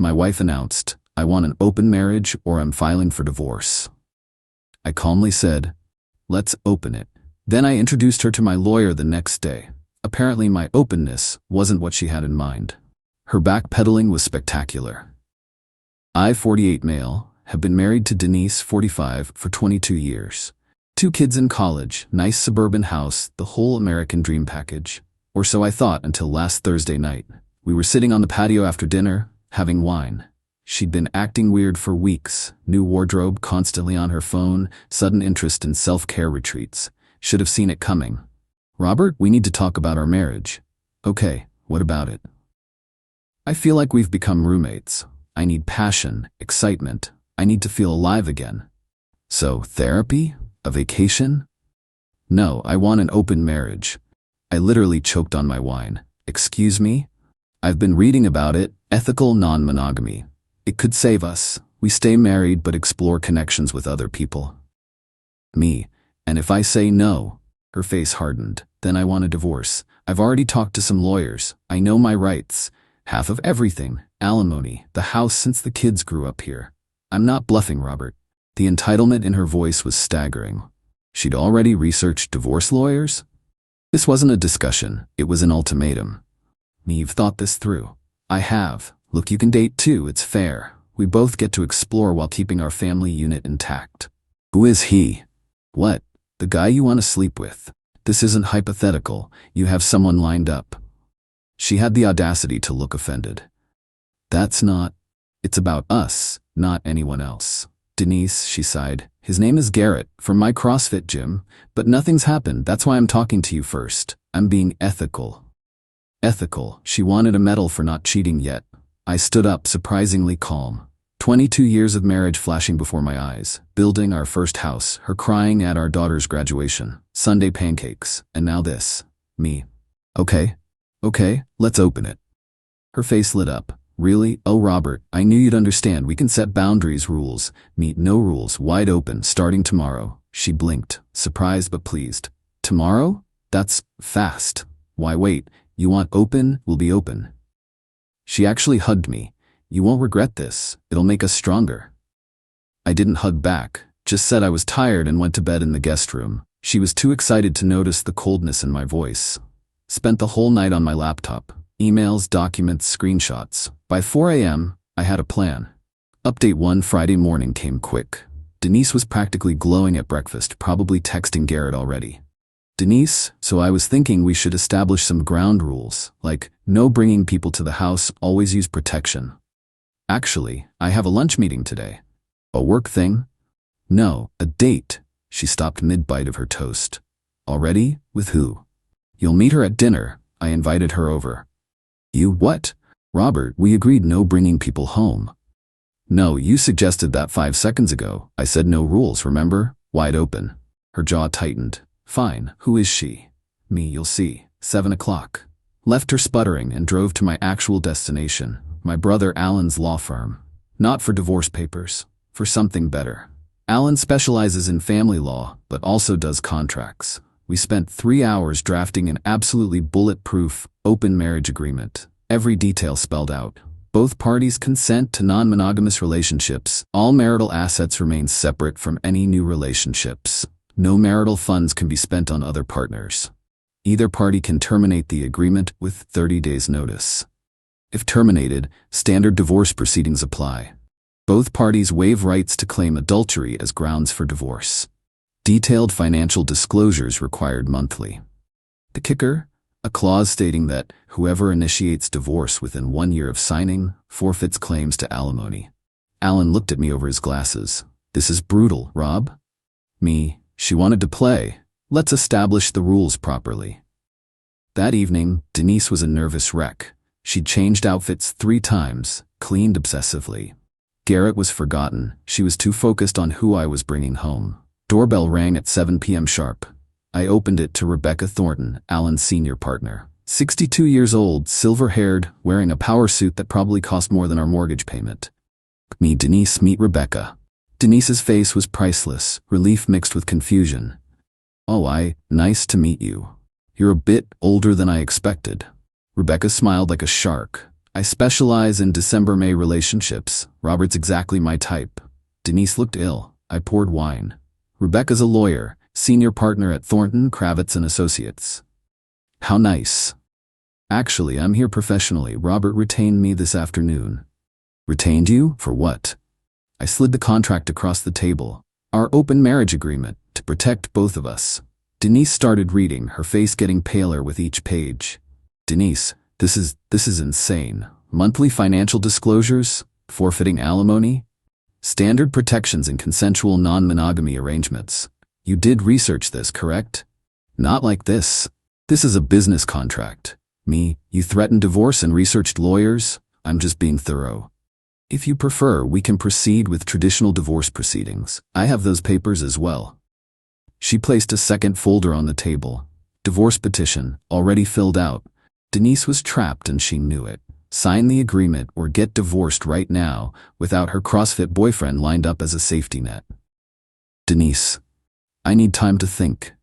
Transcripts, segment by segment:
My wife announced, "I want an open marriage or I'm filing for divorce." I calmly said, "Let's open it." Then I introduced her to my lawyer the next day. Apparently my openness wasn't what she had in mind. Her backpedaling was spectacular. I, 48 male, have been married to Denise, 45, for 22 years. 2 kids in college, nice suburban house, the whole American dream package. Or so I thought until last Thursday night. We were sitting on the patio after dinner, having wine. She'd been acting weird for weeks. New wardrobe, constantly on her phone, sudden interest in self-care retreats. Should have seen it coming. "Robert, we need to talk about our marriage." "Okay, what about it?" "I feel like we've become roommates. I need passion, excitement. I need to feel alive again." "So, therapy? A vacation?" "No, I want an open marriage." I literally choked on my wine. "Excuse me?" "I've been reading about it, ethical non-monogamy. It could save us. We stay married but explore connections with other people." Me. "And if I say no?" Her face hardened. "Then I want a divorce. I've already talked to some lawyers. I know my rights. Half of everything. Alimony. The house since the kids grew up here. I'm not bluffing, Robert." The entitlement in her voice was staggering. She'd already researched divorce lawyers? This wasn't a discussion. It was an ultimatum. "You've thought this through." "I have. Look, you can date too. It's fair. We both get to explore while keeping our family unit intact." "Who is he?" "What? The guy you want to sleep with. This isn't hypothetical. You have someone lined up." She had the audacity to look offended. "That's not. It's about us, not anyone else." "Denise," she sighed. "His name is Garrett, from my CrossFit gym, but nothing's happened. That's why I'm talking to you first. I'm being ethical." Ethical. She wanted a medal for not cheating yet. I stood up, surprisingly calm. 22 years of marriage flashing before my eyes. Building our first house, her crying at our daughter's graduation, Sunday pancakes, and now this. Me. Okay, let's open it." Her face lit up. "Really? Oh, Robert, I knew you'd understand. We can set boundaries, rules. Meet no rules, wide open, starting tomorrow." She blinked, surprised but pleased. "Tomorrow? That's fast. Why wait? You want open? We'll be open." She actually hugged me. "You won't regret this. It'll make us stronger." I didn't hug back, just said I was tired and went to bed in the guest room. She was too excited to notice the coldness in my voice. Spent the whole night on my laptop. Emails, documents, screenshots. By 4 a.m., I had a plan. Update 1 Friday morning came quick. Denise was practically glowing at breakfast, probably texting Garrett already. "Denise, so I was thinking we should establish some ground rules, like no bringing people to the house, always use protection." "Actually, I have a lunch meeting today." "A work thing?" "No, a date." She stopped mid-bite of her toast. "Already? With who?" "You'll meet her at dinner." I invited her over. "You what?" "Robert, we agreed no bringing people home." "No, you suggested that 5 seconds ago. I said no rules, remember? Wide open." Her jaw tightened. "Fine, who is she?" "Me, you'll see. 7 o'clock. Left her sputtering and drove to my actual destination, my brother Alan's law firm. Not for divorce papers, for something better. Alan specializes in family law, but also does contracts. We spent 3 hours drafting an absolutely bulletproof, open marriage agreement. Every detail spelled out. Both parties consent to non-monogamous relationships. All marital assets remain separate from any new relationships. No marital funds can be spent on other partners. Either party can terminate the agreement with 30 days' notice. If terminated, standard divorce proceedings apply. Both parties waive rights to claim adultery as grounds for divorce. Detailed financial disclosures required monthly. The kicker? A clause stating that whoever initiates divorce within 1 year of signing forfeits claims to alimony. Alan looked at me over his glasses. "This is brutal, Rob." Me. "She wanted to play. Let's establish the rules properly." That evening, Denise was a nervous wreck. She'd changed outfits 3 times, cleaned obsessively. Garrett was forgotten. She was too focused on who I was bringing home. Doorbell rang at 7 p.m. sharp. I opened it to Rebecca Thornton, Alan's senior partner. 62 years old, silver-haired, wearing a power suit that probably cost more than our mortgage payment. Me, Denise, meet Rebecca. Denise's face was priceless, relief mixed with confusion. "Oh, nice to meet you. You're a bit older than I expected." Rebecca smiled like a shark. I specialize in December-May relationships. Robert's exactly my type. Denise looked ill. I poured wine. Rebecca's a lawyer, senior partner at Thornton, Kravitz & Associates. How nice. Actually, I'm here professionally. Robert retained me this afternoon. Retained you? For what? I slid the contract across the table. Our open marriage agreement, to protect both of us. Denise started reading, her face getting paler with each page. Denise, this is insane. Monthly financial disclosures, forfeiting alimony, standard protections in consensual non-monogamy arrangements. You did research this, correct? Not like this. This is a business contract. Me, you threatened divorce and researched lawyers? I'm just being thorough. If you prefer, we can proceed with traditional divorce proceedings. I have those papers as well. She placed a second folder on the table. Divorce petition, already filled out. Denise was trapped and she knew it. Sign the agreement or get divorced right now without her CrossFit boyfriend lined up as a safety net. Denise, I need time to think.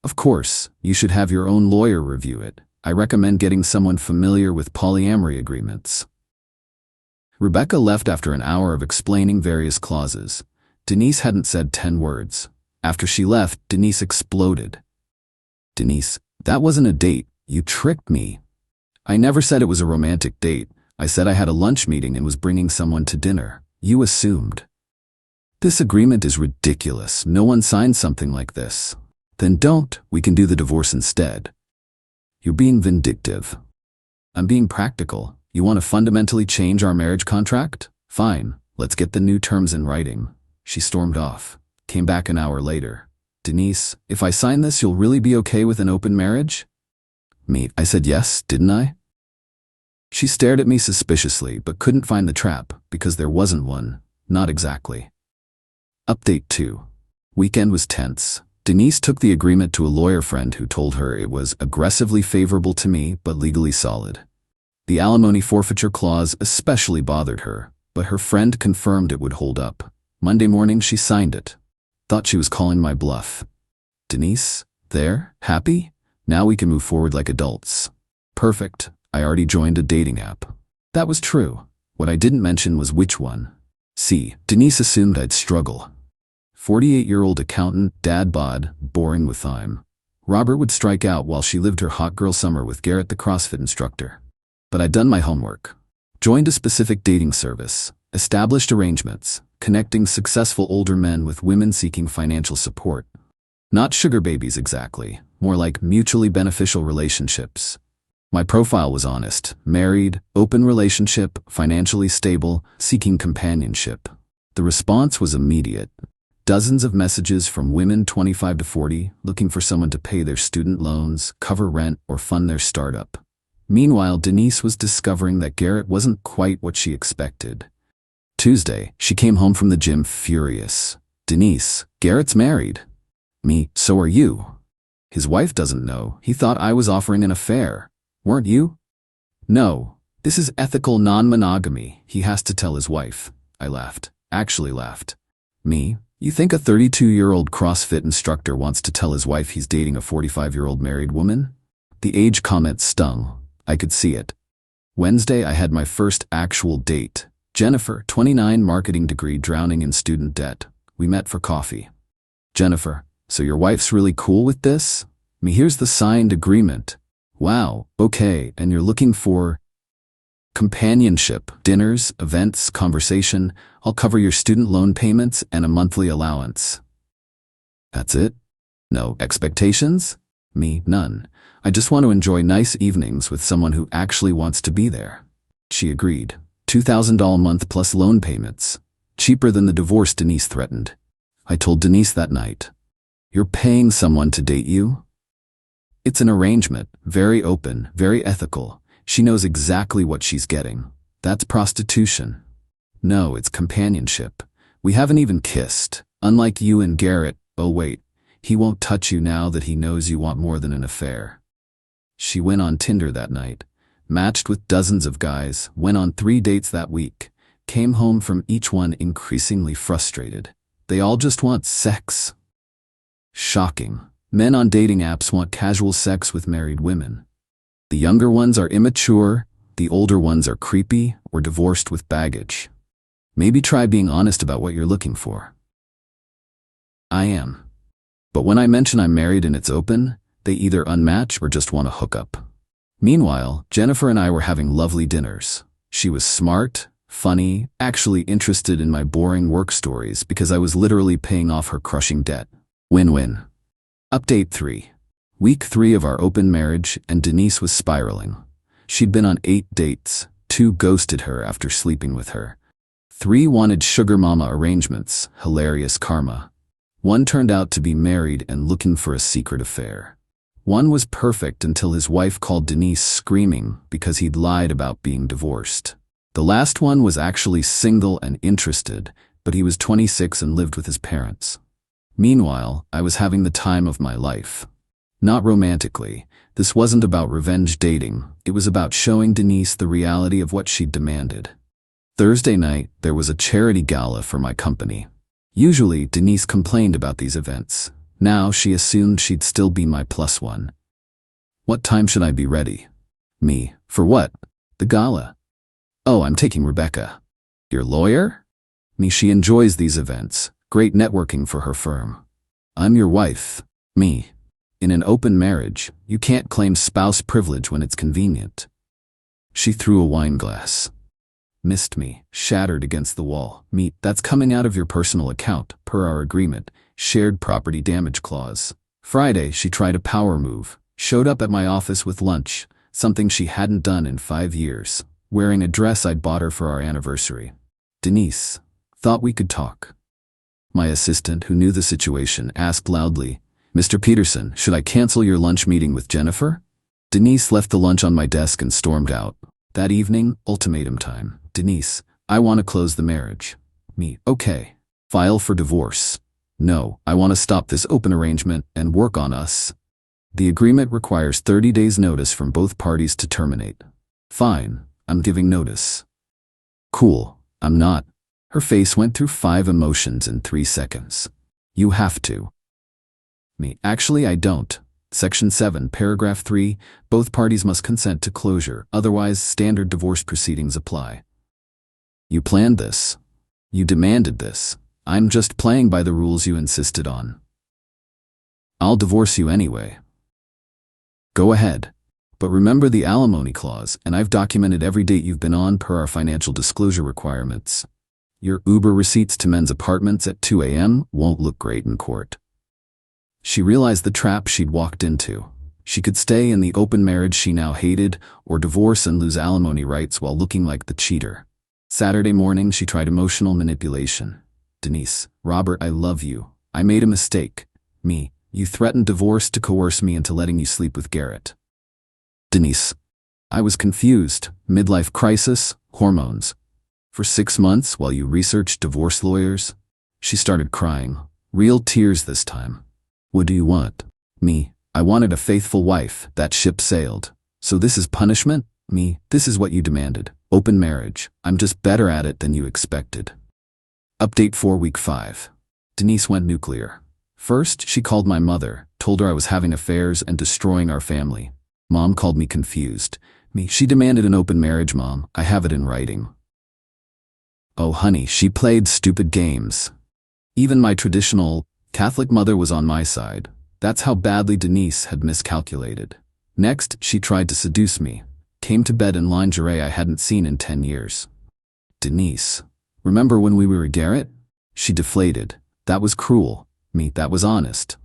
Of course, you should have your own lawyer review it. I recommend getting someone familiar with polyamory agreements. Rebecca left after an hour of explaining various clauses. Denise hadn't said 10 words. After she left, Denise exploded. Denise, that wasn't a date. You tricked me. I never said it was a romantic date. I said I had a lunch meeting and was bringing someone to dinner. You assumed. This agreement is ridiculous. No one signed something like this. Then don't. We can do the divorce instead. You're being vindictive. I'm being practical. You want to fundamentally change our marriage contract? Fine. Let's get the new terms in writing. She stormed off. Came back an hour later. Denise, if I sign this, you'll really be okay with an open marriage? Me, I said yes, didn't I? She stared at me suspiciously, but couldn't find the trap, because there wasn't one. Not exactly. Update 2. Weekend was tense. Denise took the agreement to a lawyer friend who told her it was aggressively favorable to me, but legally solid. The alimony forfeiture clause especially bothered her, but her friend confirmed it would hold up. Monday morning she signed it. Thought she was calling my bluff. Denise, there? Happy? Now we can move forward like adults. Perfect. I already joined a dating app. That was true. What I didn't mention was which one. See, Denise assumed I'd struggle. 48-year-old accountant, dad bod, boring with time. Robert would strike out while she lived her hot girl summer with Garrett the CrossFit instructor. But I'd done my homework. Joined a specific dating service. Established arrangements, connecting successful older men with women seeking financial support. Not sugar babies exactly, more like mutually beneficial relationships. My profile was honest, married, open relationship, financially stable, seeking companionship. The response was immediate. Dozens of messages from women 25 to 40 looking for someone to pay their student loans, cover rent, or fund their startup. Meanwhile, Denise was discovering that Garrett wasn't quite what she expected. Tuesday, she came home from the gym furious. Denise, Garrett's married. Me, so are you. His wife doesn't know. He thought I was offering an affair. Weren't you? No, this is ethical non-monogamy. He has to tell his wife. I laughed. Actually laughed. Me, you think a 32-year-old CrossFit instructor wants to tell his wife he's dating a 45-year-old married woman? The age comment stung. I could see it. Wednesday, I had my first actual date. Jennifer, 29, marketing degree, drowning in student debt. We met for coffee. Jennifer, so your wife's really cool with this? Me, here's the signed agreement. Wow, okay, and you're looking for companionship, dinners, events, conversation. I'll cover your student loan payments and a monthly allowance. That's it? No expectations? Me, none. I just want to enjoy nice evenings with someone who actually wants to be there. She agreed. $2,000 a month plus loan payments. Cheaper than the divorce Denise threatened. I told Denise that night. You're paying someone to date you? It's an arrangement, very open, very ethical. She knows exactly what she's getting. That's prostitution. No, it's companionship. We haven't even kissed. Unlike you and Garrett, oh wait, he won't touch you now that he knows you want more than an affair. She went on Tinder that night, matched with dozens of guys, went on 3 dates that week, came home from each one increasingly frustrated. They all just want sex. Shocking. Men on dating apps want casual sex with married women. The younger ones are immature, the older ones are creepy or divorced with baggage. Maybe try being honest about what you're looking for. I am. But when I mention I'm married and it's open, they either unmatch or just want to hook up. Meanwhile, Jennifer and I were having lovely dinners. She was smart, funny, actually interested in my boring work stories because I was literally paying off her crushing debt. Win-win. Update 3. Week 3 of our open marriage, and Denise was spiraling. She'd been on 8 dates, 2 ghosted her after sleeping with her. 3 wanted sugar mama arrangements, hilarious karma. 1 turned out to be married and looking for a secret affair. 1 was perfect until his wife called Denise screaming because he'd lied about being divorced. The last one was actually single and interested, but he was 26 and lived with his parents. Meanwhile, I was having the time of my life. Not romantically. This wasn't about revenge dating. It was about showing Denise the reality of what she'd demanded. Thursday night, there was a charity gala for my company. Usually, Denise complained about these events. Now she assumed she'd still be my +1. What time should I be ready? Me. For what? The gala. Oh, I'm taking Rebecca. Your lawyer? Me. She enjoys these events. Great networking for her firm. I'm your wife. Me. In an open marriage, you can't claim spouse privilege when it's convenient. She threw a wine glass. Missed me, shattered against the wall. Me. That's coming out of your personal account, per our agreement. Shared property damage clause. Friday, she tried a power move. Showed up at my office with lunch, something she hadn't done in 5 years, wearing a dress I'd bought her for our anniversary. Denise. Thought we could talk. My assistant, who knew the situation, asked loudly, Mr. Peterson, should I cancel your lunch meeting with Jennifer? Denise left the lunch on my desk and stormed out. That evening, ultimatum time. Denise, I want to close the marriage. Me. Okay. File for divorce. No, I want to stop this open arrangement and work on us. The agreement requires 30 days notice from both parties to terminate. Fine, I'm giving notice. Cool, I'm not. Her face went through 5 emotions in 3 seconds. You have to. Me. Actually, I don't. Section 7, paragraph 3, both parties must consent to closure, otherwise standard divorce proceedings apply. You planned this. You demanded this. I'm just playing by the rules you insisted on. I'll divorce you anyway. Go ahead. But remember the alimony clause, and I've documented every date you've been on per our financial disclosure requirements. Your Uber receipts to men's apartments at 2 a.m. won't look great in court. She realized the trap she'd walked into. She could stay in the open marriage she now hated, or divorce and lose alimony rights while looking like the cheater. Saturday morning, she tried emotional manipulation. Denise, Robert, I love you. I made a mistake. Me, you threatened divorce to coerce me into letting you sleep with Garrett. Denise, I was confused. Midlife crisis, hormones. For 6 months while you researched divorce lawyers? She started crying. Real tears this time. What do you want? Me, I wanted a faithful wife. That ship sailed. So this is punishment? Me, this is what you demanded. Open marriage. I'm just better at it than you expected. Update 4 week 5. Denise went nuclear. First, she called my mother, told her I was having affairs and destroying our family. Mom called me confused. Me, she demanded an open marriage, Mom. I have it in writing. Oh honey, she played stupid games. Even my traditional Catholic mother was on my side. That's how badly Denise had miscalculated. Next, she tried to seduce me. Came to bed in lingerie I hadn't seen in 10 years. Denise, remember when we were with Garrett? She deflated. That was cruel. Me, that was honest.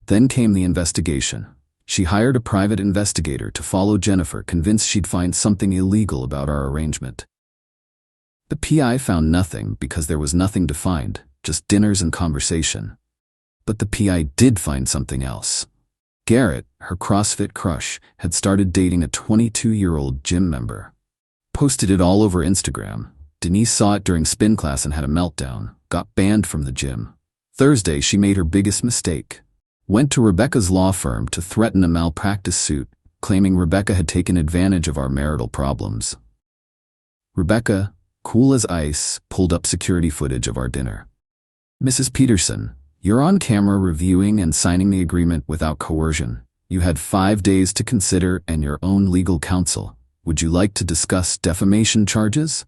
Then came the investigation. She hired a private investigator to follow Jennifer, convinced she'd find something illegal about our arrangement. The PI found nothing because there was nothing to find, just dinners and conversation. But the PI did find something else. Garrett, her CrossFit crush, had started dating a 22-year-old gym member. Posted it all over Instagram. Denise saw it during spin class and had a meltdown, got banned from the gym. Thursday, she made her biggest mistake. Went to Rebecca's law firm to threaten a malpractice suit, claiming Rebecca had taken advantage of our marital problems. Rebecca, cool as ice, pulled up security footage of our dinner. Mrs. Peterson, you're on camera reviewing and signing the agreement without coercion. You had 5 days to consider and your own legal counsel. Would you like to discuss defamation charges?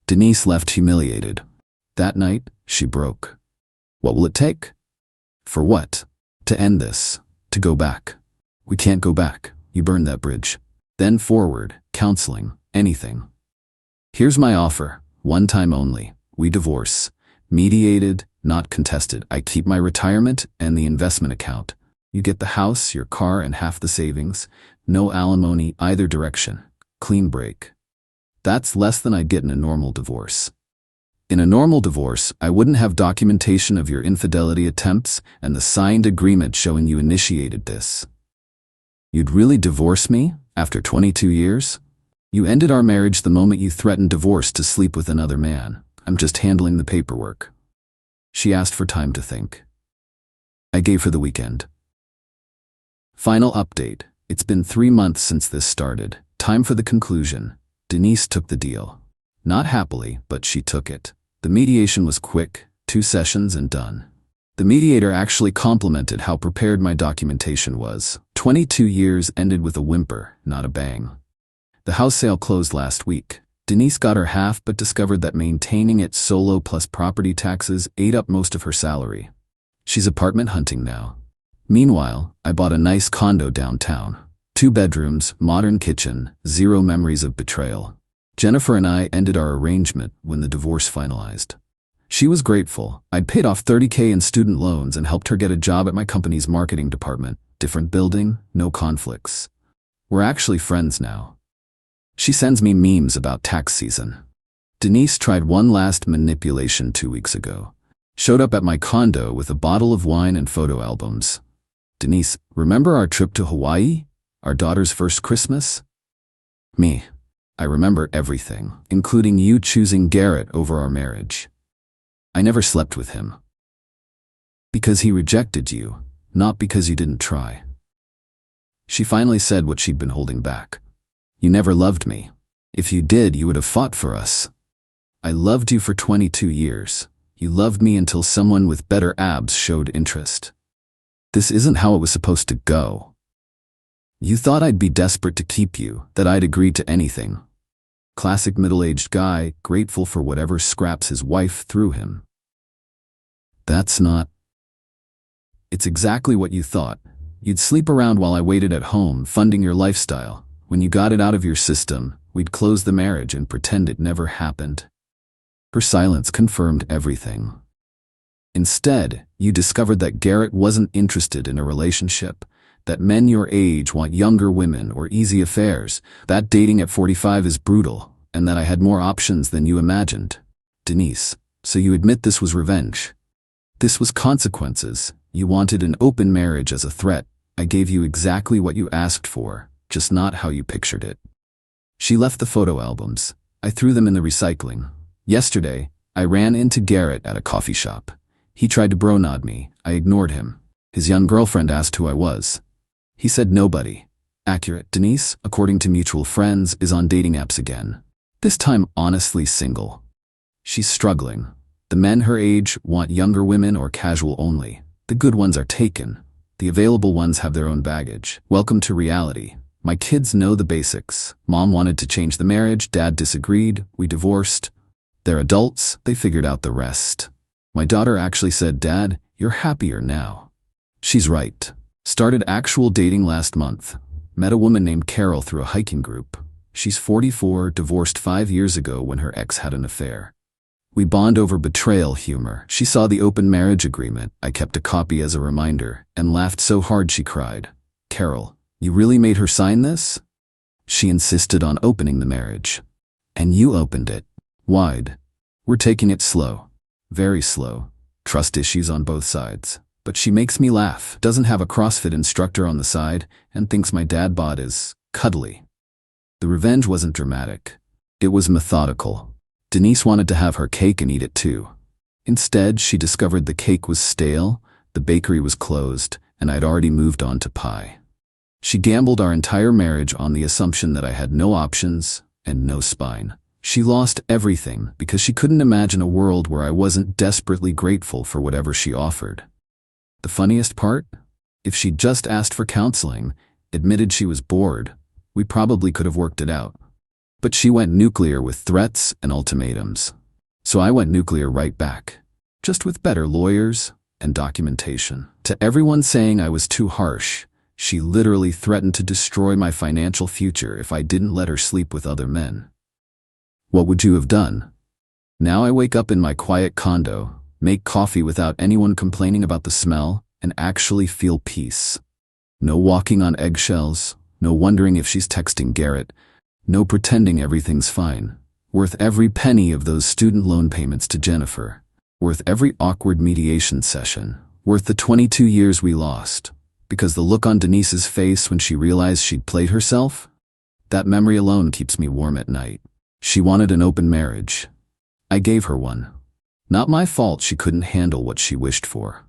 Denise left humiliated. That night, she broke. What will it take? For what? To end this. To go back. We can't go back. You burned that bridge. Then forward, counseling, anything. Here's my offer. One time only. We divorce. Mediated, not contested. I keep my retirement and the investment account. You get the house, your car, and half the savings. No alimony either direction. Clean break. That's less than I'd get in a normal divorce. In a normal divorce, I wouldn't have documentation of your infidelity attempts and the signed agreement showing you initiated this. You'd really divorce me after 22 years? You ended our marriage the moment you threatened divorce to sleep with another man. I'm just handling the paperwork. She asked for time to think. I gave her the weekend. Final update. It's been 3 months since this started. Time for the conclusion. Denise took the deal. Not happily, but she took it. The mediation was quick, 2 sessions and done. The mediator actually complimented how prepared my documentation was. 22 years ended with a whimper, not a bang. The house sale closed last week. Denise got her half but discovered that maintaining it solo plus property taxes ate up most of her salary. She's apartment hunting now. Meanwhile, I bought a nice condo downtown. 2 bedrooms, modern kitchen, 0 memories of betrayal. Jennifer and I ended our arrangement when the divorce finalized. She was grateful. I'd paid off $30,000 in student loans and helped her get a job at my company's marketing department. Different building, no conflicts. We're actually friends now. She sends me memes about tax season. Denise tried one last manipulation 2 weeks ago. Showed up at my condo with a bottle of wine and photo albums. Denise, remember our trip to Hawaii? Our daughter's first Christmas? Me. I remember everything, including you choosing Garrett over our marriage. I never slept with him. Because he rejected you, not because you didn't try. She finally said what she'd been holding back. You never loved me. If you did, you would have fought for us. I loved you for 22 years. You loved me until someone with better abs showed interest. This isn't how it was supposed to go. You thought I'd be desperate to keep you, that I'd agree to anything. Classic middle-aged guy, grateful for whatever scraps his wife threw him. That's not. It's exactly what you thought. You'd sleep around while I waited at home, funding your lifestyle. When you got it out of your system, we'd close the marriage and pretend it never happened. Her silence confirmed everything. Instead, you discovered that Garrett wasn't interested in a relationship, that men your age want younger women or easy affairs, that dating at 45 is brutal, and that I had more options than you imagined. Denise, so you admit this was revenge. This was consequences. You wanted an open marriage as a threat. I gave you exactly what you asked for, just not how you pictured it. She left the photo albums. I threw them in the recycling. Yesterday, I ran into Garrett at a coffee shop. He tried to bro-nod me. I ignored him. His young girlfriend asked who I was. He said nobody. Accurate. Denise, according to mutual friends, is on dating apps again. This time honestly single. She's struggling. The men her age want younger women or casual only. The good ones are taken. The available ones have their own baggage. Welcome to reality. My kids know the basics. Mom wanted to change the marriage, Dad disagreed, we divorced. They're adults, they figured out the rest. My daughter actually said, Dad, you're happier now. She's right. Started actual dating last month. Met a woman named Carol through a hiking group. She's 44, divorced 5 years ago when her ex had an affair. We bond over betrayal humor. She saw the open marriage agreement. I kept a copy as a reminder and laughed so hard she cried. Carol, you really made her sign this? She insisted on opening the marriage. And you opened it. Wide. We're taking it slow. Very slow. Trust issues on both sides. But she makes me laugh, doesn't have a CrossFit instructor on the side, and thinks my dad bod is cuddly. The revenge wasn't dramatic. It was methodical. Denise wanted to have her cake and eat it too. Instead, she discovered the cake was stale, the bakery was closed, and I'd already moved on to pie. She gambled our entire marriage on the assumption that I had no options and no spine. She lost everything because she couldn't imagine a world where I wasn't desperately grateful for whatever she offered. The funniest part? If she'd just asked for counseling, admitted she was bored, we probably could have worked it out. But she went nuclear with threats and ultimatums. So I went nuclear right back, just with better lawyers and documentation. To everyone saying I was too harsh, she literally threatened to destroy my financial future if I didn't let her sleep with other men. What would you have done? Now I wake up in my quiet condo, make coffee without anyone complaining about the smell, and actually feel peace. No walking on eggshells, no wondering if she's texting Garrett, no pretending everything's fine. Worth every penny of those student loan payments to Jennifer. Worth every awkward mediation session. Worth the 22 years we lost. Because the look on Denise's face when she realized she'd played herself? That memory alone keeps me warm at night. She wanted an open marriage. I gave her one. Not my fault she couldn't handle what she wished for.